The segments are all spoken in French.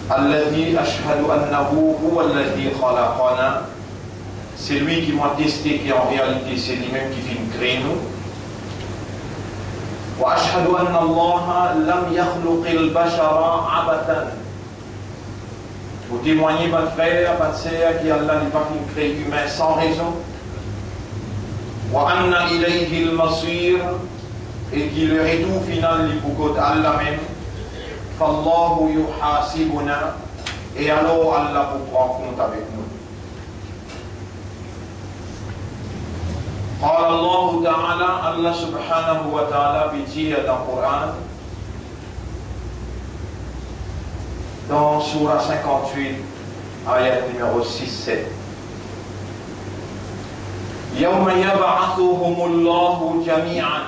Alladhi ashhadu annahu huwa alladhi khalaqana. C'est lui qui m'a testé, qui en réalité c'est lui-même qui vient créer nous. Wa ashhadu anna Allah lam yakhluqil bashara abatan. Vous témoignez, votre frère, votre sœur, qui Allah n'est pas fait créer humain sans raison. Wa anna ilayhi al-masir, et qui le retour final li pour Allah même. Fallahu yuhasibuna, et alors Allah vous prend compte avec nous. قال الله تعالى, Allah subhanahu wa ta'ala dit dans le Coran, dans Surah 58, ayat numéro 6-7. يوم يبعثهم الله جميعا,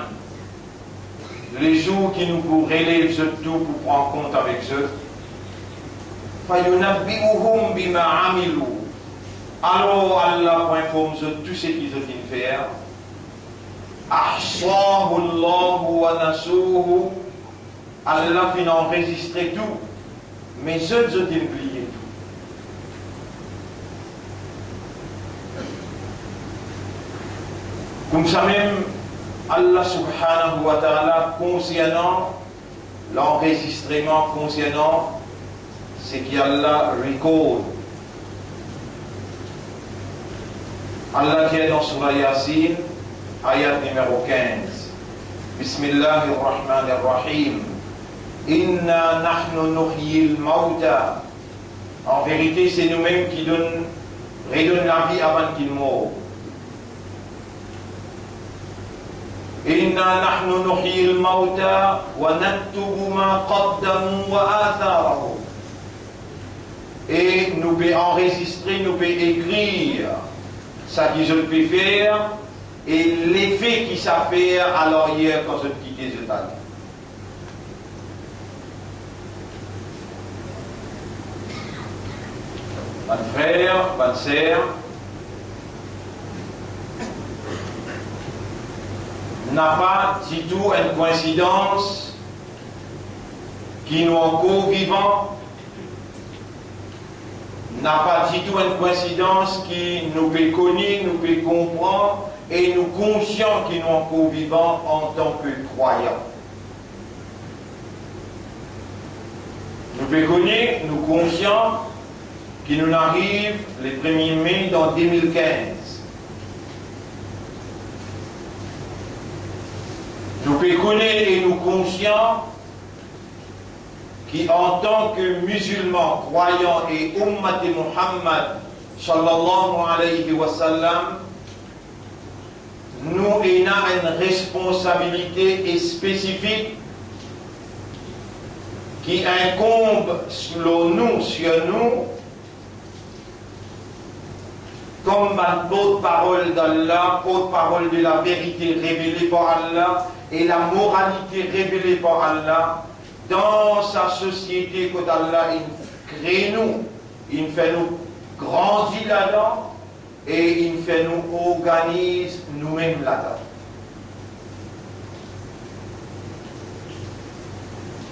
les jours qui nous pour relève ce tout pour prendre compte avec eux. فَيُنَبِّئُهُمْ بِمَا عَمِلُوا, alors Allah informe tout ce qu'ils ont fait faire. أَحْصَاهُ اللَّهُ وَنَسُوهُ, Allah finit enregistrer tout, mais eux ont oublié tout. Comme ça même, Allah subhanahu wa ta'ala, concernant l'enregistrement, concernant ce qu'Allah record. Allah dit dans Surah Yasin, ayat numéro 15. Bismillahirrahmanirrahim. Inna nahnu nuhyil mauta. En vérité, c'est nous-mêmes qui redonnons la vie avant qu'il meure. Inna nahnu nuhyil mauta wa naktubu ma qaddamu wa atharahum. Et nous pouvons enregistrer, nous pouvons écrire ça qu'ils ont pu faire et l'effet qu'ils savent faire à l'arrière quand ils ont quitté les États-Unis. Mon frère, ma sœur, n'a pas du tout une coïncidence qui nous encore vivants, n'a pas du tout une coïncidence qui nous peut connaître, nous peut comprendre et nous conscients qui nous encore vivants en tant que croyants. Nous peut connaître, nous conscients qui nous arrive le 1er mai dans 2015. Nous pouvons connaître et nous conscients qui en tant que musulmans, croyants et ummat de Muhammad sallallahu alayhi wa sallam, nous avons une responsabilité spécifique qui incombe sur nous, comme la porte-parole d'Allah, porte-parole de la vérité révélée par Allah et la moralité révélée par Allah dans sa société que Allah crée nous, il fait nous grandir là-dedans et il fait nous organise nous-mêmes là-dedans.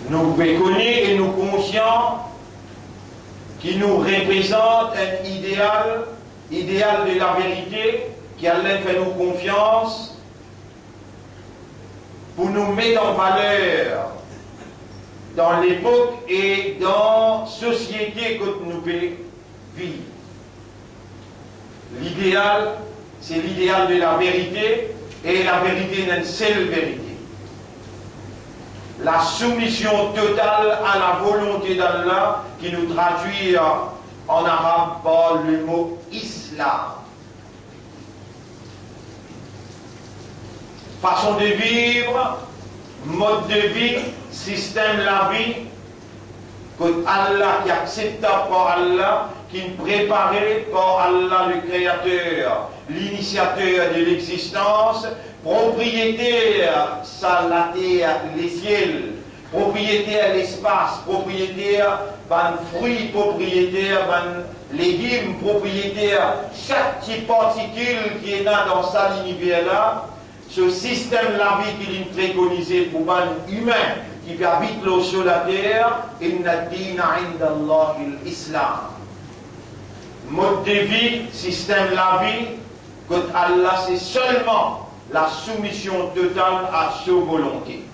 Nous reconnaissons et nous conscients qui nous représente un idéal de la vérité, qui Allah fait nous confiance pour nous mettre en valeur dans l'époque et dans la société que nous pouvons vivre. L'idéal, c'est l'idéal de la vérité, et la vérité est une seule vérité. La soumission totale à la volonté d'Allah, qui nous traduit en arabe par le mot islam. Façon de vivre, mode de vie, système de la vie, que Allah qui accepte par Allah, qui est préparé par Allah le Créateur, l'initiateur de l'existence, propriétaire, ça la terre, les ciels, propriétaire l'espace, propriétaire ban fruits, propriétaire ban légumes, propriétaire chaque petite particule qui est là dans cet univers là, ce système la vie qu'il est préconisé pour ban humain qui habite sur la terre, inna ad-dina inda Allahi l'islam. Mode de vie, système de la vie, que Allah c'est seulement la soumission totale à sa volonté.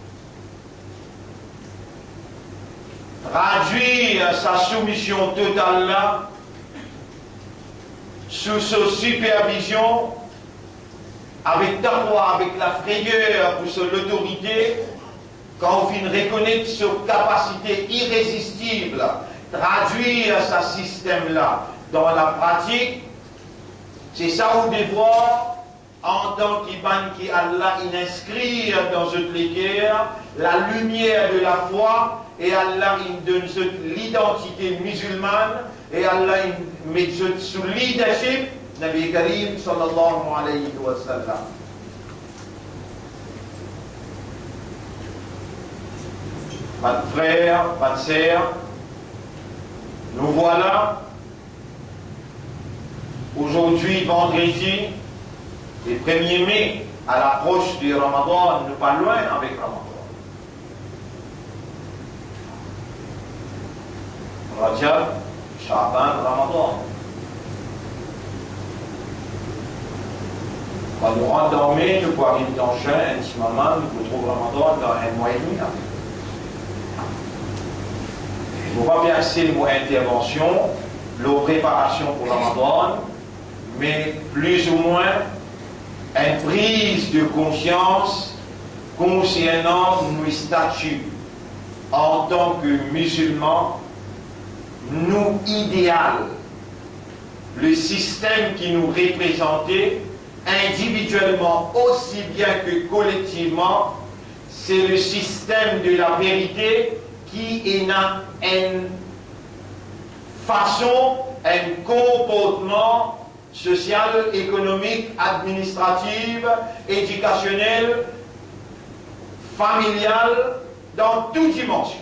Traduire sa soumission totale là, sous sa supervision, avec taqwa, avec la frayeur pour son autorité, quand on reconnaître sa capacité irrésistible, traduire ce système-là dans la pratique, c'est ça où devoir, en tant qui Allah inscrit dans notre cœur la lumière de la foi, et Allah il donne l'identité musulmane, et Allah il met sous leadership Nabi Karim sallallahu alayhi wa sallam. Pas de frères, pas de sœurs, nous voilà aujourd'hui, vendredi, le 1er mai, à l'approche du Ramadan, nous pas loin avec Ramadan. Rajab, Sha'ban, Ramadan. Quand nous rentrons dans mai, nous pouvons arriver dans le un petit moment, nous pouvons trouver Ramadan dans un mois et demi. Je ne vais pas verser mon intervention, la préparation pour Ramadan, mais plus ou moins une prise de conscience concernant nos statuts en tant que musulmans, nous idéal, le système qui nous représentait individuellement aussi bien que collectivement, c'est le système de la vérité qui est une façon, un comportement social, économique, administratif, éducationnel, familial, dans toute dimension.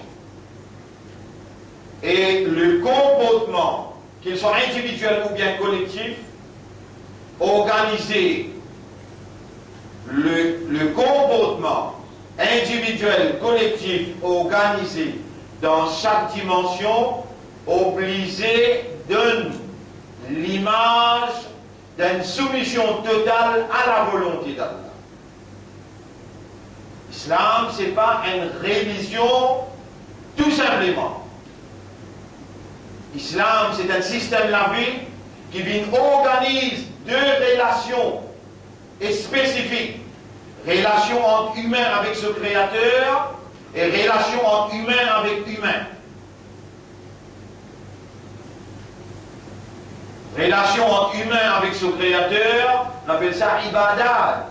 Et le comportement, qu'il soit individuel ou bien collectif, organisé, le comportement individuel, collectif, organisé dans chaque dimension, obligé donne l'image d'une soumission totale à la volonté d'Allah. L'islam, ce n'est pas une religion tout simplement. L'islam, c'est un système de la vie qui vient organiser deux relations spécifiques. Relation entre humain avec ce créateur et relation entre humain avec humain. Relation entre humain avec ce créateur, on appelle ça ibadat.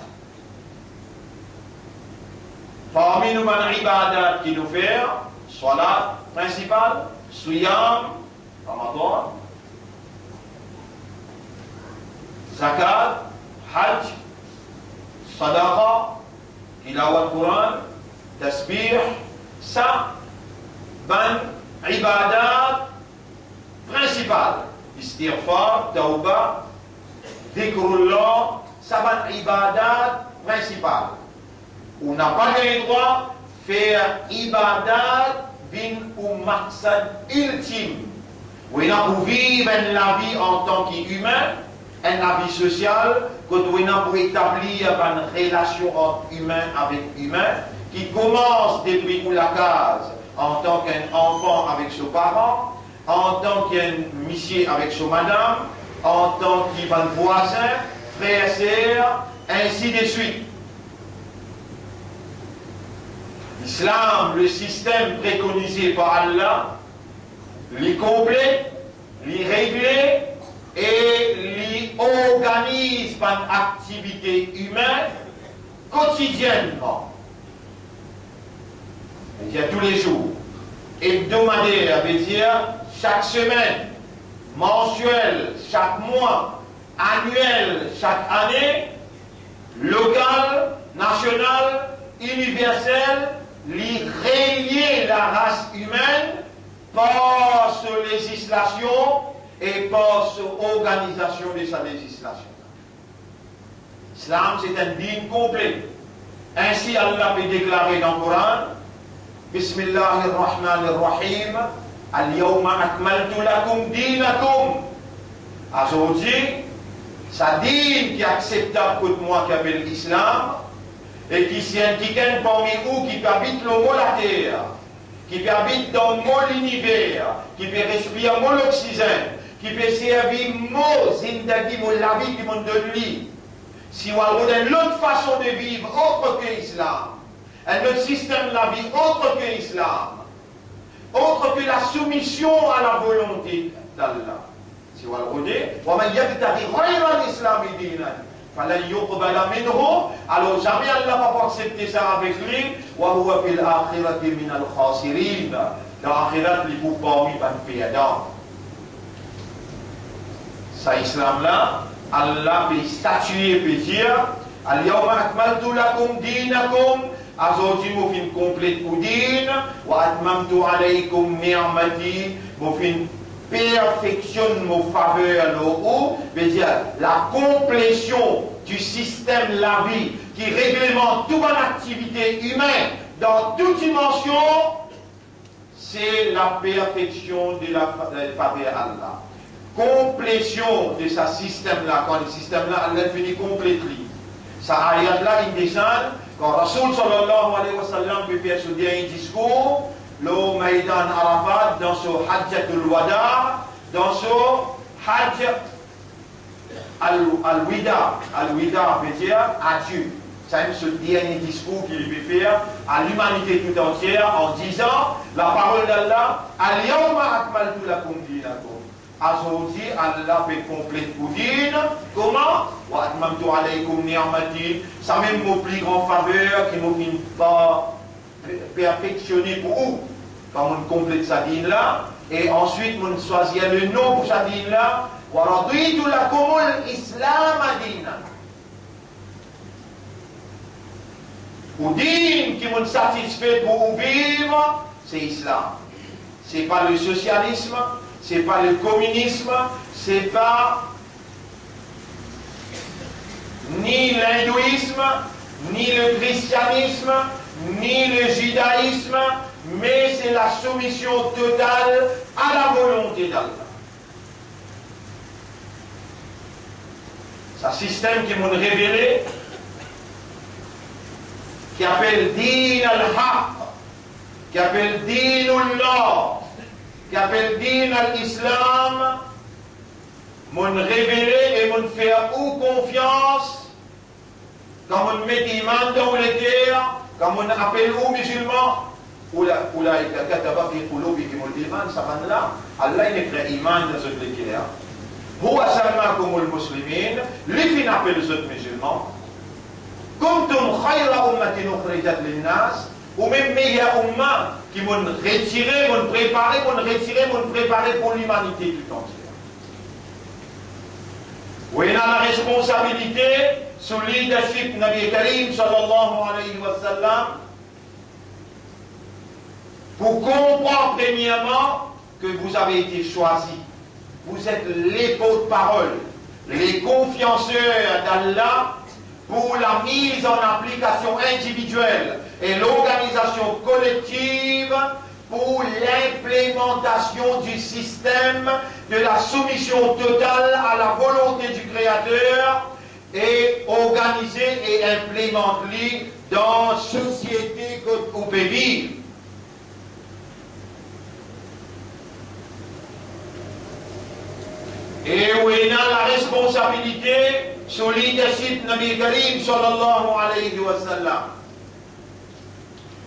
Parmi nous, les ibadat qui nous fait, salat principale, siyam, ramadan, zakat, hajj, sadaqa, tilawat Quran, tasbih, ça, ban, ibadat principale. Istighfar, tauba, dhikrullah, ça ban ibadat principale. On n'a pas le droit de faire ibadat bin ou maqsad ultime. On a pour vivre la vie en tant qu'humain, la vie sociale, que on a pour établir une relation entre humain avec humain, qui commence depuis la case en tant qu'un enfant avec ses parents, en tant qu'un monsieur avec sa madame, en tant qu'un voisin, frère, sœur, ainsi de suite. L'islam, le système préconisé par Allah, les complète, les régler et les organise par une activité humaine quotidiennement. C'est-à-dire tous les jours. Hebdomadaire, veut dire chaque semaine, mensuel, chaque mois, annuel, chaque année, local, national, universel, li relier la race humaine par sa législation et par sa organisation de sa législation. L'islam, c'est un dîme complet. Ainsi, Allah peut déclarer dans le Coran, Bismillahirrahmanirrahim. Al-yawma akmaltu lakum dinakum. Aujourd'hui, ça dit qui est acceptable pour moi qui appelle l'islam et qui s'indique parmi vous qui habite le mot la terre, qui habite dans le mot l'univers, qui peut respirer mot l'oxygène, qui peut servir mot zindagi, mot la vie du monde de lui. Si on a une autre façon de vivre autre que l'islam, un autre système de la vie autre que l'islam, autre que la soumission à la volonté d'Allah. Si on a وَمَنْ يَبْتَغِ غَيْرَ الْإِسْلَامِ دِينًا فَلَنْ يُقْبَلَ مِنْهُ. Alors jamais Allah va pas accepter ça avec lui. وَهُوَ فِي الْآخِرَةِ مِنَ الْخَاسِرِينَ. Dans l'akhirat, il faut parmi les perdants. Ça, islam là, Allah peut statuer, peut dire Al-yawma akmaltu lakum dinakum. Aujourd'hui, je fin complète pour din. Wa atmamtu alaykum ni'mati. Je fin perfectionne mon faveur, veut dire la complétion du système de la vie qui réglemente toute bonne activité humaine dans toute dimension, c'est la perfection de la faveur Allah. Complétion de ce système-là, quand le système-là, Allah finit complètement. Ça ayat-là, il descend, quand Rasoul sallallahu alayhi wa sallam peut faire ce dernier discours, le Maïdan Arafat, dans ce Hajjatul Wada, dans ce Hajj al-Wida. Al-Wida veut dire adieu. C'est ce dernier discours qu'il veut faire à l'humanité tout entière en disant la parole d'Allah Al-Yawma akmaltu lakum dinakum. Aujourd'hui, Allah fait complète pour dire comment Wa atmamtu alaykum ni'mati. Ça même mon plus grand faveur qui ne finit pas perfectionner pour vous quand on complète sa dîne là et ensuite on choisit le nom pour sa dîne là wa raditu lakumul islam dîna ou dîne qui m'ont satisfait pour vous vivre, c'est islam. C'est pas le socialisme, c'est pas le communisme, c'est pas ni l'hindouisme, ni le christianisme, ni le judaïsme, mais c'est la soumission totale à la volonté d'Allah. C'est un système qui m'ont révélé, qui appelle Din al-Haq, qui appelle Dinullah, qui appelle Din al-Islam, m'ont révélé et m'ont fait ou confiance quand on met iman dans les terres, quand on appelle aux musulmans, أولئك كتب في قلوبهم الإيمان سبحان الله الله يكره إيمان dans cette terre. هو سماكم المسلمين لفين appelle les autres musulmans. كنتم خير أمة أخرجت للناس. Ou même meilleure umma qui m'ont retiré, m'ont préparé pour l'humanité tout entière. Où il a la responsabilité sous le leadership de Nabi Karim sallallahu alayhi wa sallam pour comprendre premièrement que vous avez été choisis. Vous êtes les porte-paroles, les confianceurs d'Allah pour la mise en application individuelle et l'organisation collective pour l'implémentation du système de la soumission totale à la volonté du Créateur et organiser et implémenter dans la société que vous pouvez vivre. Et où il a la responsabilité sur le leadership de Nabi Karim sallallahu alayhi wa sallam,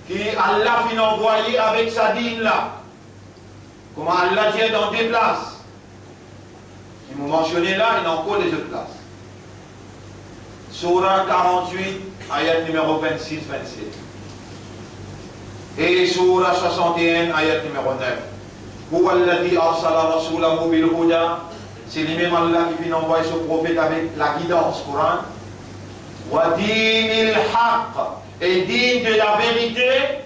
qui Allah finit envoyé avec sa dîne là, comment Allah dit dans des places. Si vous mentionnez là, il y a encore des autres places. Surah 48, ayat numéro 26-27. Et Surah 61, ayat numéro 9. Huwa alladhi arsala rasulahu bil huda. C'est lui-même Allah qui finit envoyer ce prophète avec la guidance Coran. Wa dinil haqq. Et digne de la vérité.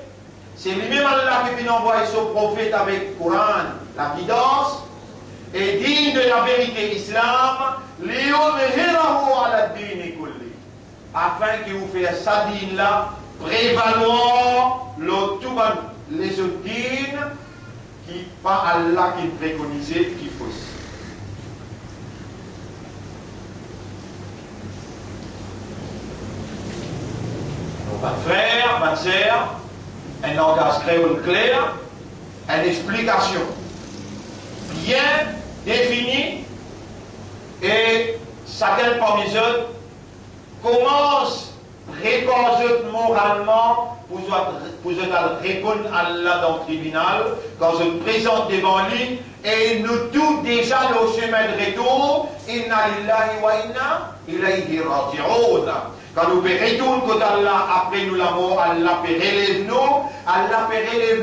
C'est lui-même Allah qui finit envoyer ce prophète avec Coran, la guidance. Et digne de la vérité islam. Liyudhhirahu ala dini kulli. Afin qu'il vous fasse sa dîne là prévaloir le tout les autres disent qui pas Allah qui préconisait, qui fausse. Donc, mon frère, ma sœur, un langage créole clair, une explication bien définie, et chacun parmi eux commence à répondre moralement pour répondre à Allah dans le tribunal, quand je me présente devant lui, et nous tous déjà le chemin de retour, inna lillahi wa inna ilayhi raji'un. Quand nous retournons côté Allah, après nous la mort, Allah peut relève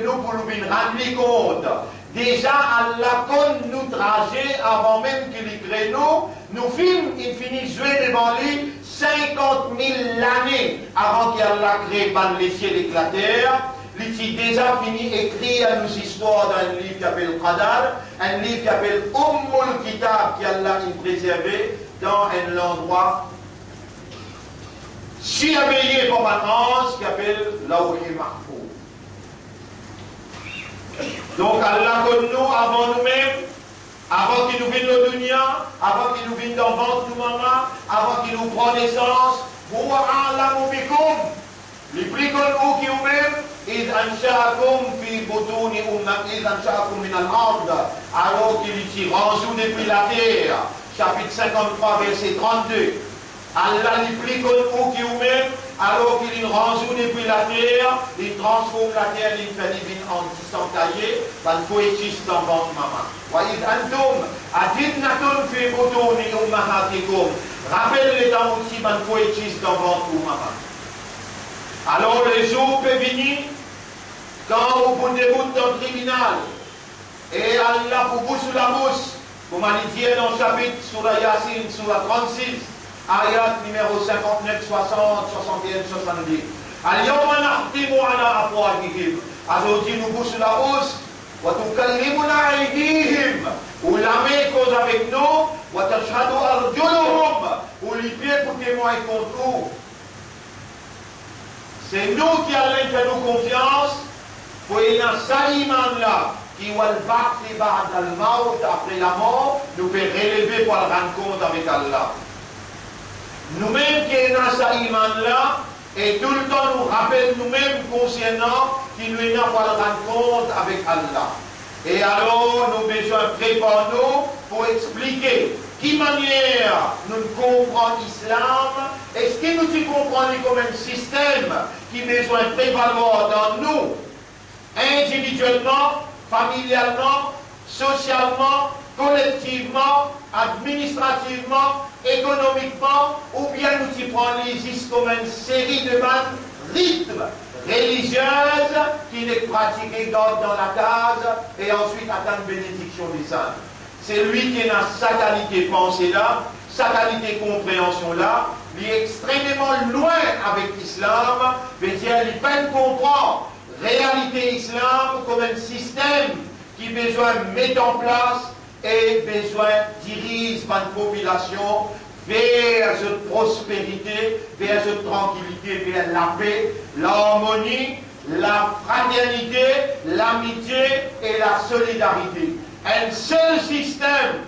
nous pour nous rendre compte. Déjà, Allah compte nous trajet avant même qu'il y crée nous films, il finit de jouer devant lui 50 000 années avant qu'Allah crée les ciels et la terre. Il a déjà fini d'écrire nos histoires dans un livre qui s'appelle Qadar, un livre qui s'appelle Ummul Kitab, qu'Allah a préservé dans un endroit surveillé par un ange qui s'appelle Lawhi Mahfouz. Donc Allah comme nous, avant nous-mêmes, avant qu'il nous vienne le dunya, avant qu'il nous vienne dans le ventre de maman, avant qu'il nous prenne naissance, huwa a'lamu bikum, les prix comme vous qui vous-même, إذ أنشأكم في بطون إذ أنشأكم من الأرض, alors qu'il s'y rangeait depuis la terre. Chapitre 53, verset 32. Allah les prie comme vous qui vous-même, alors qu'il rangeait depuis la terre, il transforme la terre, il fait divine en 600 cahiers, il faut étudier dans votre maman. وإذ أنتم أجنة في بطون أمهاتكم. Rappelez-les dans aussi, il faut étudier dans votre maman. Alors le jour peut venir, quand vous vous déroutez dans le tribunal, et Allah vous bouche sous la bouche, comme on dit dans le chapitre sur la Yassine, sur la 36, ayat numéro 59, 60, 61, 70. Al-yawma nakhtimu ala afwahihim. Aujourd'hui nous bouche sous la bouche, wa tukallimuna aydihim, ou la main cause avec nous, wa tashhadu arjuluhum, ou les pieds pour témoigner contre nous. C'est nous qui allons faire nous confiance pour y avoir ça iman là qui va le battre après la mort, nous pouvons relever pour le rendre compte avec Allah. Nous-mêmes qui avons ça iman là, et tout le temps nous rappelons nous-mêmes consciemment qui nous avons pour le rendre compte avec Allah. Et alors nous avons besoin de préparer nous pour expliquer qui manière nous comprenons l'islam. Est-ce que nous comprenons comme un système qui a besoin de prévaloir dans nous, individuellement, familialement, socialement, collectivement, administrativement, économiquement, ou bien nous prenons l'ISIS comme une série de rythmes religieuses qui n'est pratiquée dans la case et ensuite attendent bénédiction des saints. C'est lui qui a sa qualité pensée là, sa qualité compréhension là, il est extrêmement loin avec l'islam, mais il peine comprendre réalité islam comme un système qui a besoin de mettre en place et besoin de diriger par une population vers cette prospérité, vers cette tranquillité, vers la paix, l'harmonie, la fraternité, l'amitié et la solidarité. Un seul système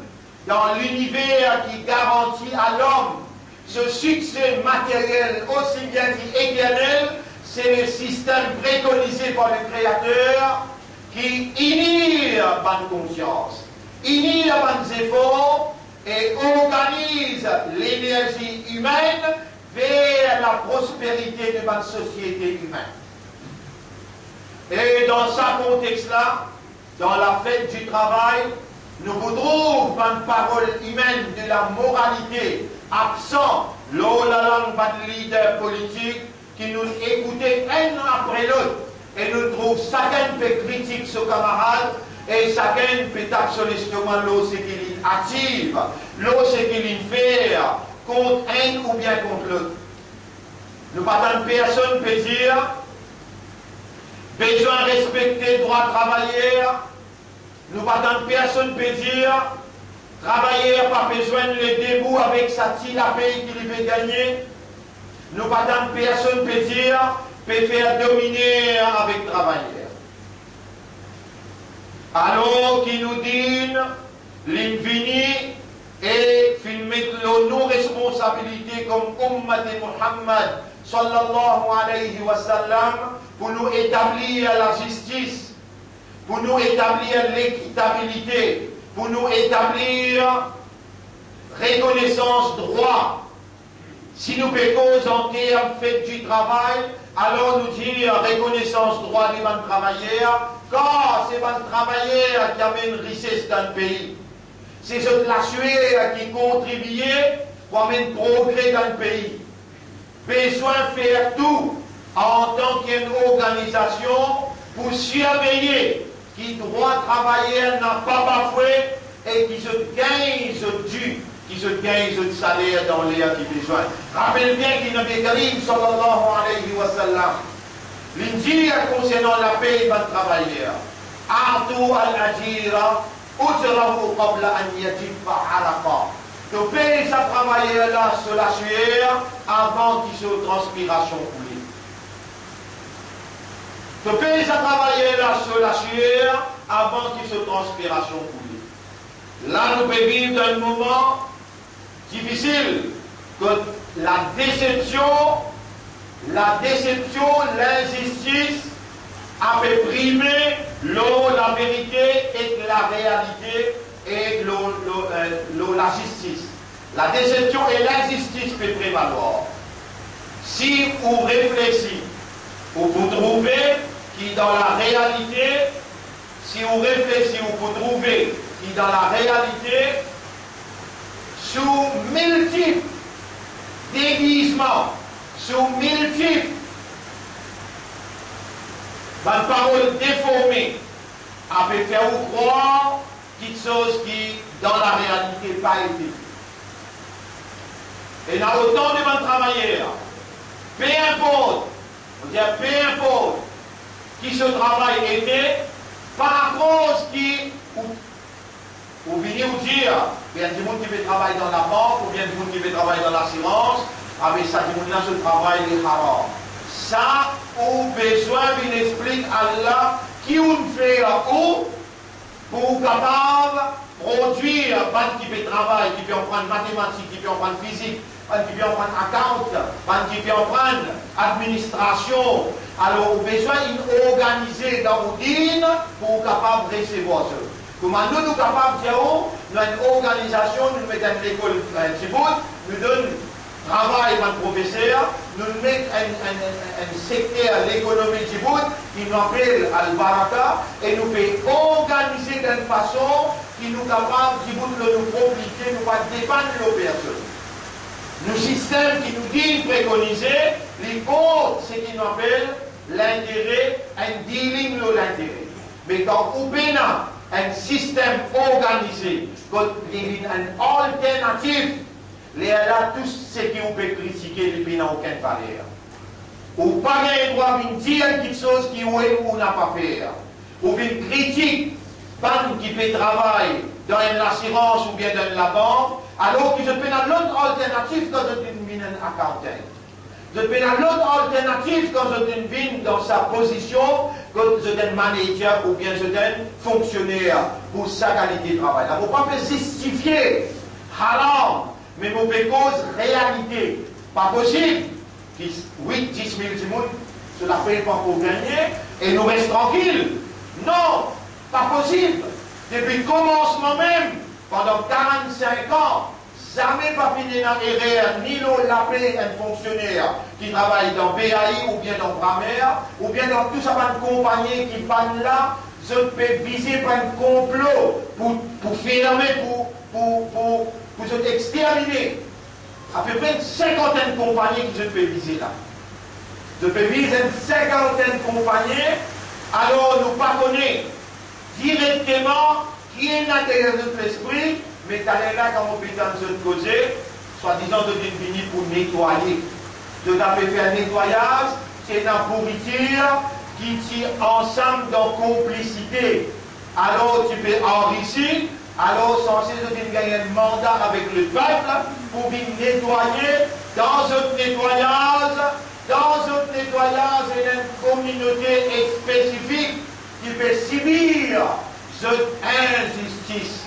dans l'univers qui garantit à l'homme ce succès matériel aussi bien qu'éternel, c'est le système préconisé par le Créateur qui unit la bonne conscience, unit les bonnes efforts et organise l'énergie humaine vers la prospérité de notre société humaine. Et dans ce contexte-là, dans la fête du travail, nous voudrons une parole humaine de la moralité absent, la langue de leader politique qui nous écoutait un après l'autre et nous trouvons chacun peut critiquer ce camarade et chacun peut taper sur l'estomac l'eau ce qu'il active, l'eau ce qu'il fait contre un ou bien contre l'autre. Nous pas tant personne peut dire besoin de respecter le droit de travailleur. Nous pas tant personne peut dire travailleur pas besoin de le debout avec sa petite paye qu'il peut gagner. Nous pas tant personne peut dire peut faire dominer avec travailleur. Alors qui nous dit, l'infini et filmer nos responsabilités comme Ummat de Muhammad sallallahu alayhi wa sallam pour nous établir la justice, pour nous établir l'équitabilité, pour nous établir reconnaissance droit. Si nous pécons en termes fait du travail, alors nous dire reconnaissance droit des bons travailleurs, car c'est les travailleurs qui amènent richesse dans le pays. C'est la sueur qui contribue pour amener progrès dans le pays. Besoin de faire tout en tant qu'organisation pour surveiller qui droit travailler n'a pas bafoué et qui se gagne qui se gagne le salaire dans les qui besoin. Rappelle bien qu'il Nabi Karim sallallahu alayhi wa sallam, l'indique concernant la paix des travailleurs. Artu al-ajira utrahu qabla an yajifa araqa. Tu payes sa travailleur là sur la sueur avant qu'il soit transpiration coulée. Tu payes sa travailleur là sur la sueur avant qu'il soit transpiration coulée. Là, nous pouvons vivre dans un moment difficile, que la déception, l'injustice a fait primer la vérité et la réalité et la justice. La déception et l'injustice peuvent prévaloir. Si vous réfléchissez, vous trouvez qui dans la réalité, si vous réfléchissez, vous trouvez qui dans la réalité, sous multiples déguisements, sous multiples paroles déformées, a fait faire vous croire quelque chose qui, dans la réalité, n'a pas été. Et dans autant de bons travailleurs, peu importe, qui ce travail était, par cause qui, ou venir vous dire, il y a des gens qui veulent travailler dans la banque, ou bien des gens qui veulent travailler dans l'assurance, avec ça, des gens qui travail les haram. Ça, ou besoin d'une explique Allah qui on fait où pour capable produire ban qui peut travailler, qui peut en prendre mathématiques, qui peut en prendre physique, qui peut en prendre account, qui peut en prendre administration. Alors, on besoin d'organiser dans routine pour capable recevoir ça. Comment nous sommes capables de dire, nous avons une organisation, nous mettons l'école Djibouti, nous donnons travail à un professeur, nous mettons un secteur, l'économie Djibouti, qui nous appelle Al-Baraka, et nous pouvons organiser d'une façon qui nous capable Djibouti de nous compliquer, nous va dépendre de nos personnes. Nos systèmes qui nous disent préconiser, les comptes, c'est ce qu'ils nous appellent l'intérêt, un dealing de l'intérêt. Mais quand au Bénin, un système organisé, une alternative, il y a tout ce qui vous peut critiquer, il n'y a aucune valeur. Ou pas le droit de dire quelque chose qui est ou n'a pas fait. Ou une critique, pas qui peut travailler dans l'assurance ou bien dans la banque, alors que je peux avoir l'autre alternative quand je suis un accountant. Je peux avoir l'autre alternative quand je suis dans sa position, quand je suis manager ou bien je suis fonctionnaire pour sa qualité de travail. Il ne faut pas justifier haram, mais pour cause réalité. Pas possible. 8, 10 000 personnes, cela ne fait pas pour gagner et nous restons tranquilles. Non, pas possible. Depuis le commencement même, pendant 45 ans, jamais pas fini dans l'erreur, ni l'appeler un fonctionnaire qui travaille dans BAI ou bien dans Bramer, ou bien dans tout ça, une compagnie qui panne là, je peux viser par un complot pour fermer, pour se exterminer. À peu près une cinquantaine de compagnies que je peux viser là. Je peux viser une cinquantaine de compagnies, alors nous pas connaître directement qui est l'intérieur de notre esprit, mais tu es là comme hôpital de ce côté, soi-disant de venir pour nettoyer. De t'appeler faire un nettoyage, c'est une pourriture qui tire ensemble dans complicité. Alors tu peux enrichir, alors censé de gagner un mandat avec le peuple pour venir nettoyer dans un nettoyage, il y a une communauté spécifique qui peut subir cette injustice.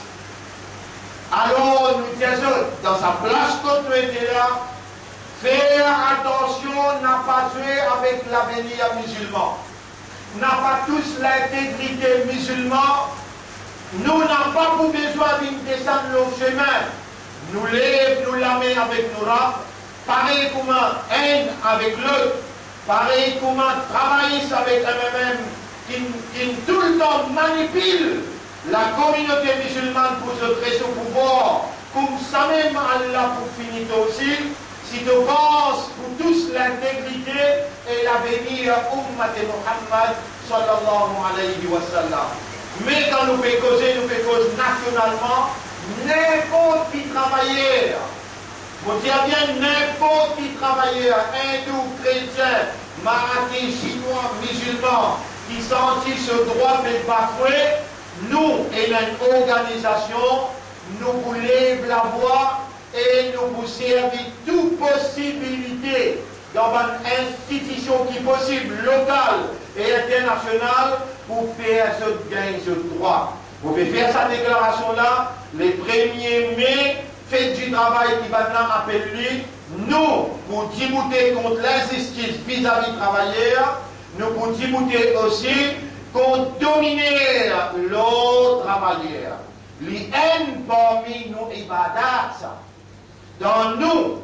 Alors, nous disons, dans sa place quand nous étions là, faire attention, n'a pas joué avec l'avenir musulman. N'a pas tous l'intégrité musulmane. Nous n'avons pas pour besoin d'une descendre le chemin. Nous lève, nous la met avec nos rats. Pareil comme un haine avec l'autre. Pareil comme un travailler avec eux-mêmes qui tout le temps manipule la communauté musulmane pour se dresser au pouvoir. Comme ça même Allah pour finir aussi. Si tu penses pour tous l'intégrité et l'avenir Ummat Muhammad sallallahu alayhi wa sallam. Mais quand nous faisons causer nationalement, n'importe qui travailleur, vous dire bien n'importe qui travailleur, hindou, chrétien, marathi, chinois, musulman, qui sentit ce droit de bafouer, nous et une organisation, nous vous lève la voix et nous vous servir toute possibilité dans une institution qui est possible, locale et internationale, pour faire ce gain, ce droit. Vous pouvez faire cette déclaration-là, les 1er mai, fête du travail qui maintenant appelle lui, nous, pour débouter contre l'injustice vis-à-vis des travailleurs, nous pour débouter aussi contre dominer l'autre travailleur. Les haines parmi nous, ibadat, dans nous,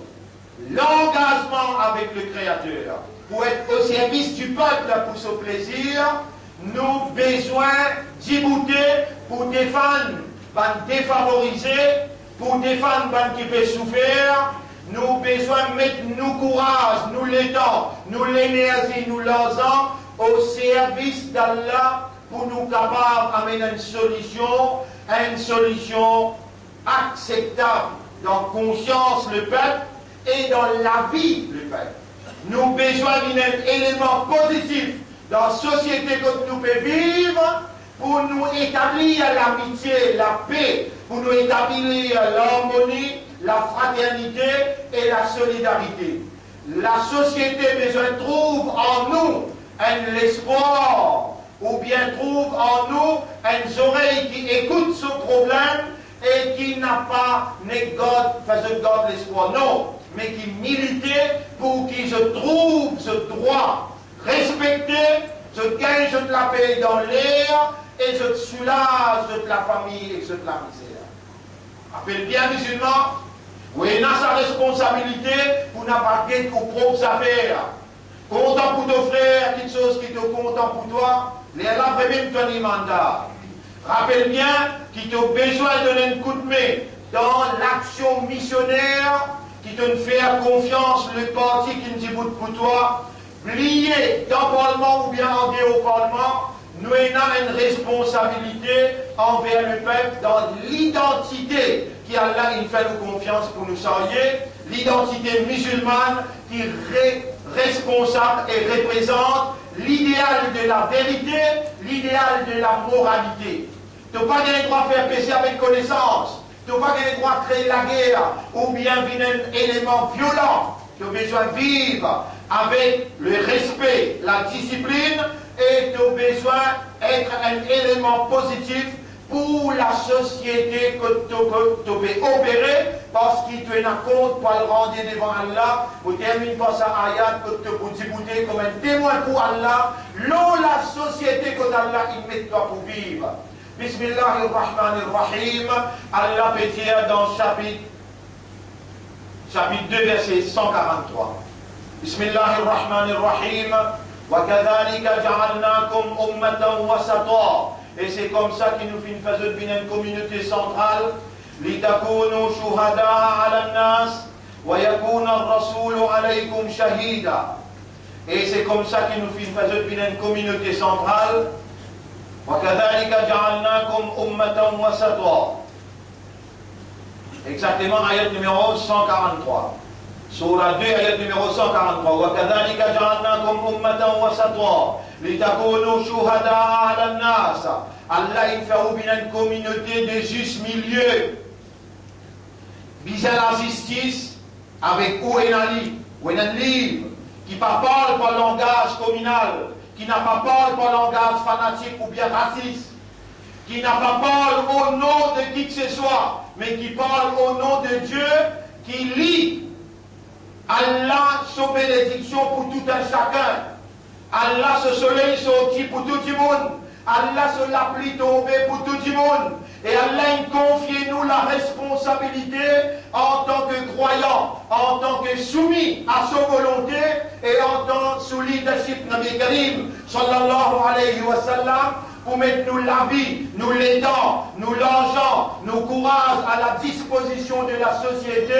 l'engagement avec le Créateur, pour être au service du peuple pour ce plaisir, nous avons besoin d'ébouter pour défendre les défavorisés, pour défendre les qui peuvent souffrir. Nous avons besoin de mettre nos courage, nous l'étang, nous l'énergie, nous l'argent au service d'Allah pour nous capables d'amener une solution acceptable dans la conscience le peuple et dans la vie le peuple. Nous avons besoin d'un élément positif dans la société que nous pouvons vivre pour nous établir l'amitié, la paix, pour nous établir l'harmonie, la fraternité et la solidarité. La société besoin trouve en nous un espoir ou bien trouve en nous une oreille qui écoute ce problème et qui n'a pas God l'espoir, non, mais qui milite pour qu'il se trouve ce droit respecté, je gagne de la paix dans l'air et je soulage de la famille et de la misère. Appelle bien musulman, où il a sa responsabilité pour n'avoir pas vos propres affaires. Content pour ton frère, quelque chose qui te content pour toi, les là même ton mandat. Rappelle bien qu'il t'a besoin de donner un coup de main dans l'action missionnaire, qui te fait confiance, le parti qui nous dit pour toi, lié dans le Parlement ou bien en dehors du Parlement, nous avons une responsabilité envers le peuple dans l'identité qui Allah il fait nous confiance pour nous saluer, l'identité musulmane qui est responsable et représente l'idéal de la vérité, l'idéal de la moralité. Tu n'as pas le droit de faire péché avec connaissance, tu n'as pas le droit de créer la guerre ou bien venir un élément violent. Tu as besoin de vivre avec le respect, la discipline et tu as besoin d'être un élément positif pour la société que tu peux opérer parce qu'il te rend compte pour le rendre devant Allah. Pour terminer par sa ayat que tu peux débouter comme un témoin pour Allah, l'eau la société que Allah il met toi pour vivre. Bismillahirrahmanirrahim. Allah peut dire dans chapitre 2 verset 143. Bismillahirrahmanirrahim. وَكَذَلِكَ جَعَلْنَاكُمْ أُمَّةً وَسَطًا. Et c'est comme ça qu'il nous fait une communauté centrale. لِتَكُونُوا شُهَدَاءَ عَلَى النَّاسِ وَيَكُونَ الرَّسُولُ عَلَيْكُمْ شَهِيدًا. Et c'est comme ça qu'il nous fait une communauté centrale. وَكَذَلِكَ جَعَلْنَاكُمْ أُمَّةً وَسَطًا. Exactement, ayat numéro 143. Surah 2, ayat numéro 143. وَكَذَلِكَ جَعَلْنَاكُمْ أُمَّةً وَسَطًا لِتَكُونُوا شُهَدَاءَ عَلَى النَّاسِ. Allah il fait une communauté de juste milieu. Bisa la justice avec où est un livre qui ne parle pas langage communal, qui n'a pas parlé par langage fanatique ou bien raciste. qui n'a pas parlé au nom de qui que ce soit, mais qui parle au nom de Dieu, qui lit Allah sa bénédiction pour tout un chacun. Allah ce soleil sorti pour tout le monde. Allah se la pluie tombée pour tout le monde. Et Allah confie nous la responsabilité en tant que croyants, en tant que soumis à sa volonté et en tant que sous leadership Nabi Karim sallallahu alayhi wa sallam, pour mettre nous la vie, nous les dents, nous l'argent, nous courage à la disposition de la société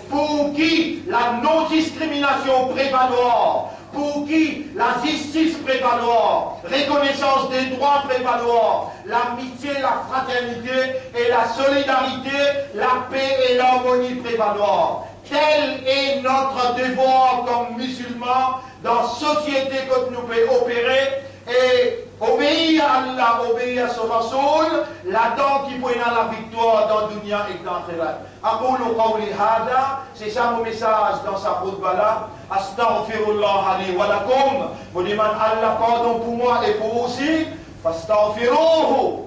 pour qui la non-discrimination prévaloir, pour qui la justice prévaloir, reconnaissance des droits prévaloir, l'amitié, la fraternité et la solidarité, la paix et l'harmonie prévaloir. Tel est notre devoir comme musulmans dans la société que nous pouvons opérer et obéir à Allah, obéir à son Rasoul, là-dedans qui peut avoir la victoire dans le dunya et dans l'akhirat. Aqulu qawli hada, c'est ça mon message dans sa khutbah là. Astaghfirullah li wa lakum. Vous demandez Allah pardon pour moi et pour vous aussi. Fastaghfiruhu.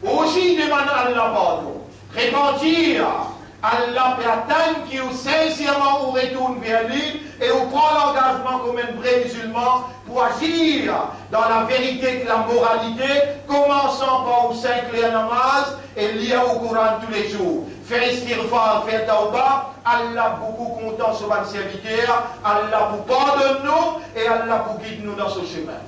Aussi demandez Allah pardon. Repentir. Allah peut atteindre qui ou sincèrement ou retourne vers lui et ou prend l'engagement comme un vrai musulman pour agir dans la vérité de la moralité, commençant par ou 5 les namaz et lire au Coran tous les jours. Faire istighfar, faire tauba, Allah beaucoup content sur votre serviteur, Allah pour pardonner nous et Allah pour guider nous dans ce chemin.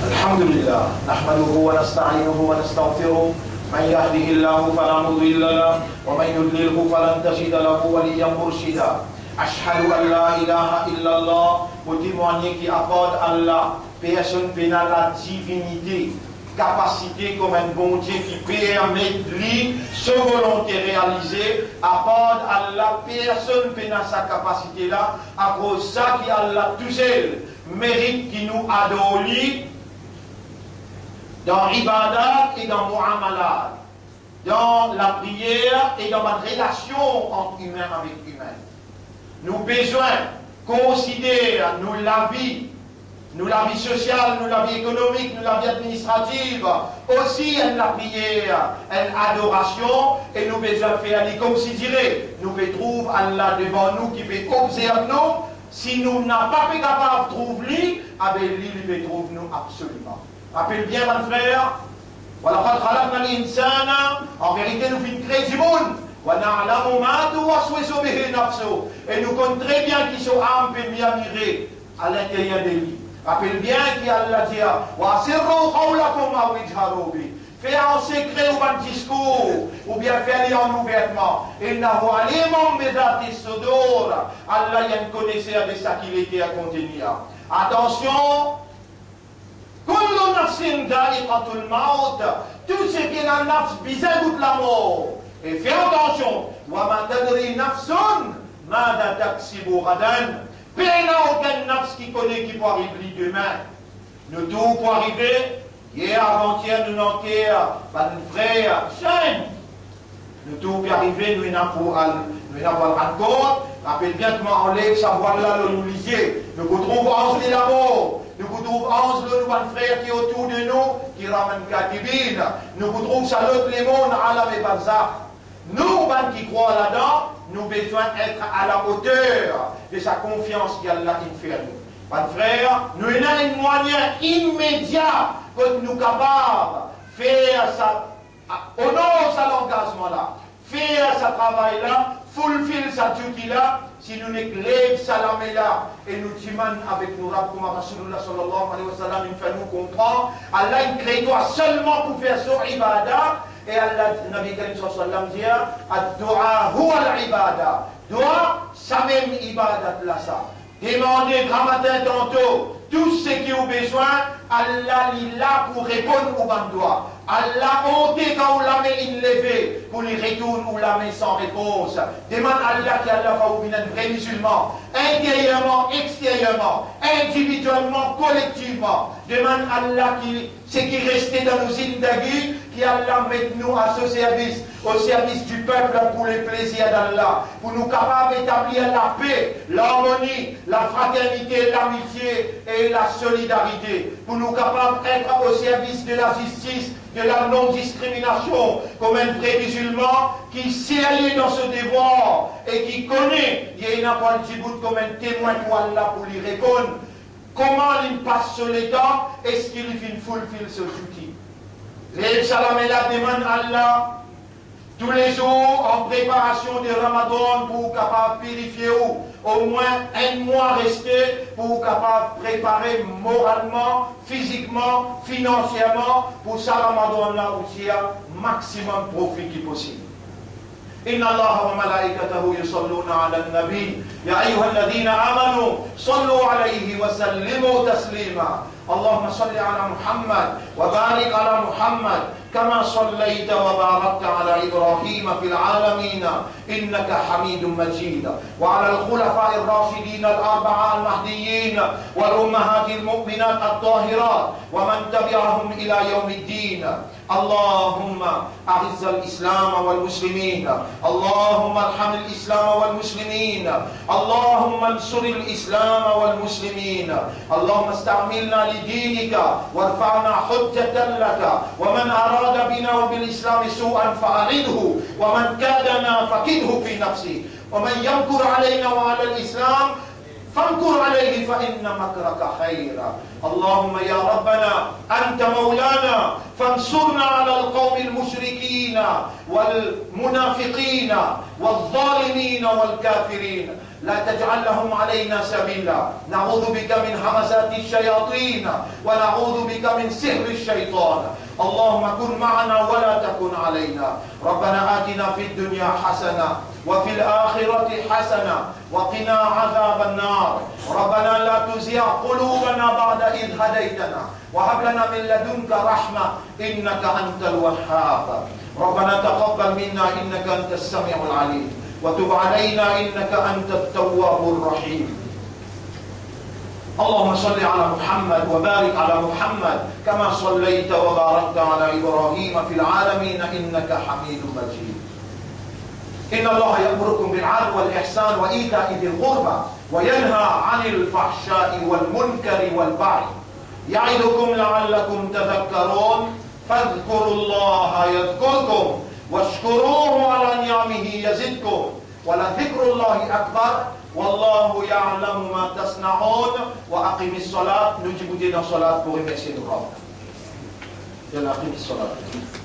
Alhamdulillah, nahmaduhu wa nasta'inuhu wa nastaghfiruh. Man yahdihillahu fala mudilla lahu wa man yudlilhu falan tajida lahu waliyyan murshida. Ashhadu an la ilaha illallah, pour témoigner qui accorde Allah, personne pénale la divinité, capacité comme un bon Dieu qui permet lui sa volonté réalisée, accorde Allah, personne pénale sa capacité là, à cause de ça qui Allah tout seul mérite qui nous adore dans l'ibadat et dans muamalat, dans la prière et dans la relation entre humain avec humain. Nous besoin considérer nous la vie sociale, nous la vie économique, nous la vie administrative, aussi la prière, l'adoration, et nous besoin faire comme si dirait, nous pouvons trouver Allah devant nous qui peut observer nous, si nous n'avons pas été capable de trouver lui, lui peut trouver nous absolument. Rappelle bien, mon frère, en vérité, nous faisons créer du monde. Et nous connaissons très bien qui sont âmes et bien mirées à l'intérieur de lui. Rappelle bien qu'Allah dit fais en secret ou en discours, ou bien fais-le en ouvertement. Allah y a une connaissance de ça qu'il était à contenir. Attention! Tout ce qui est dans le nafs, bizarre goûte la mort. Et fais attention. Aucun nafs qui connaît qui peut arriver demain. Nous tous pour arriver. Hier, avant-hier, nous n'avons pas de frère, chaîne. Nous tous pour arriver, nous n'avons pas encore. Rappelle bien que moi, enlève sa voix là, nous lisiez. Nous retrouvons ensemble l'amour. Nous retrouvons ensemble le frère qui est autour de nous, qui ramène Katibine. Nous retrouvons ça l'autre les mondes, Allah et Barzakh. Nous, qui croient là-dedans, nous besoin d'être à la hauteur de sa confiance qu'Allah fait à nous. Mon frère, nous avons un moyen immédiat que nous sommes capables de faire ça, honorer ça l'engagement là, faire ce travail là, fulfill sa duty là, si nous n'éclairons salamé là, et nous timons avec nous, comme Rasulullah sallallahu alayhi wa sallam, il fait nous comprendre, Allah il crée toi seulement pour faire son ibadah, et Allah, Nabi Karim sallallahu alayhi wa sallam dit, ad-du'a huwa al-ibadah. Dua, ça même ibadat là ça. Demandez grand matin tantôt, tout ce qui ont besoin, Allah est là pour répondre au bandoua. Allah ôté quand on la met élevée, pour les retourner ou la met sans réponse. Demande Allah qui Allah fa ou un vrai musulman, intérieurement, extérieurement, individuellement, collectivement. Demande Allah qui, ce qui restait dans nos indagis, qui Allah mette nous à ce service, au service du peuple pour les plaisirs d'Allah, pour nous capables d'établir la paix, l'harmonie, la fraternité, l'amitié et la solidarité, pour nous capables d'être au service de la justice, de la non-discrimination, comme un vrai musulman qui s'est allié dans ce devoir et qui connaît, il y a un Djibouti comme un témoin pour Allah pour lui répondre. Comment il passe sur les temps, est-ce qu'il fait fulfill ce duty? Les Salamela demandent à Allah tous les jours en préparation de Ramadan pour capable purifier au moins un mois resté pour capable préparer moralement, physiquement, financièrement pour ça Ramadan là aussi un maximum profit qui possible. إن الله وملائكته يصلون على النبي يا أيها الذين آمنوا صلوا عليه وسلموا تسليما اللهم صل على محمد وبارك على محمد كما صليت وباركت على إبراهيم في العالمين إنك حميد مجيد وعلى الخلفاء الراشدين الأربعة المهديين والأمهات المؤمنات الطاهرات ومن تبعهم إلى يوم الدين اللهم أعز الإسلام والمسلمين اللهم ارحم الإسلام والمسلمين اللهم انصر الإسلام والمسلمين اللهم استعملنا لدينك وارفعنا حجة لك ومن أراد بنا وبالإسلام سوءا فأعده ومن كادنا فكده في نفسه ومن يمكر علينا وعلى الإسلام فانكر عليه فإن مكرك خير اللهم يا ربنا أنت مولانا فانصرنا على القوم المشركين والمنافقين والظالمين والكافرين لا تجعل لهم علينا سبيلا نعوذ بك من همزات الشياطين ونعوذ بك من سحر الشيطان اللهم كن معنا ولا تكن علينا ربنا آتنا في الدنيا حسنة وفي الآخرة حسنة وقنا عذاب النار ربنا لا تزغ قلوبنا بعد إذ هديتنا وهب لنا من لدنك رحمة إنك أنت الوهاب ربنا تقبل منا إنك أنت السميع العليم وتب علينا إنك أنت التواب الرحيم اللهم صل على محمد وبارك على محمد كما صليت وباركت على إبراهيم في العالمين إنك حميد مجيد إن الله يأمركم بالعدل والإحسان وإيتاء ذي القربى وينهى عن الفحشاء والمنكر والبغي يعظكم لعلكم تذكرون فاذكروا الله يذكركم واشكروه على نعمه يزدكم ولذكر الله أكبر والله يعلم ما تصنعون وأقم الصلاة نجيب دينا الصلاة pour remercier nos grands. Yalla, aqim الصلاة.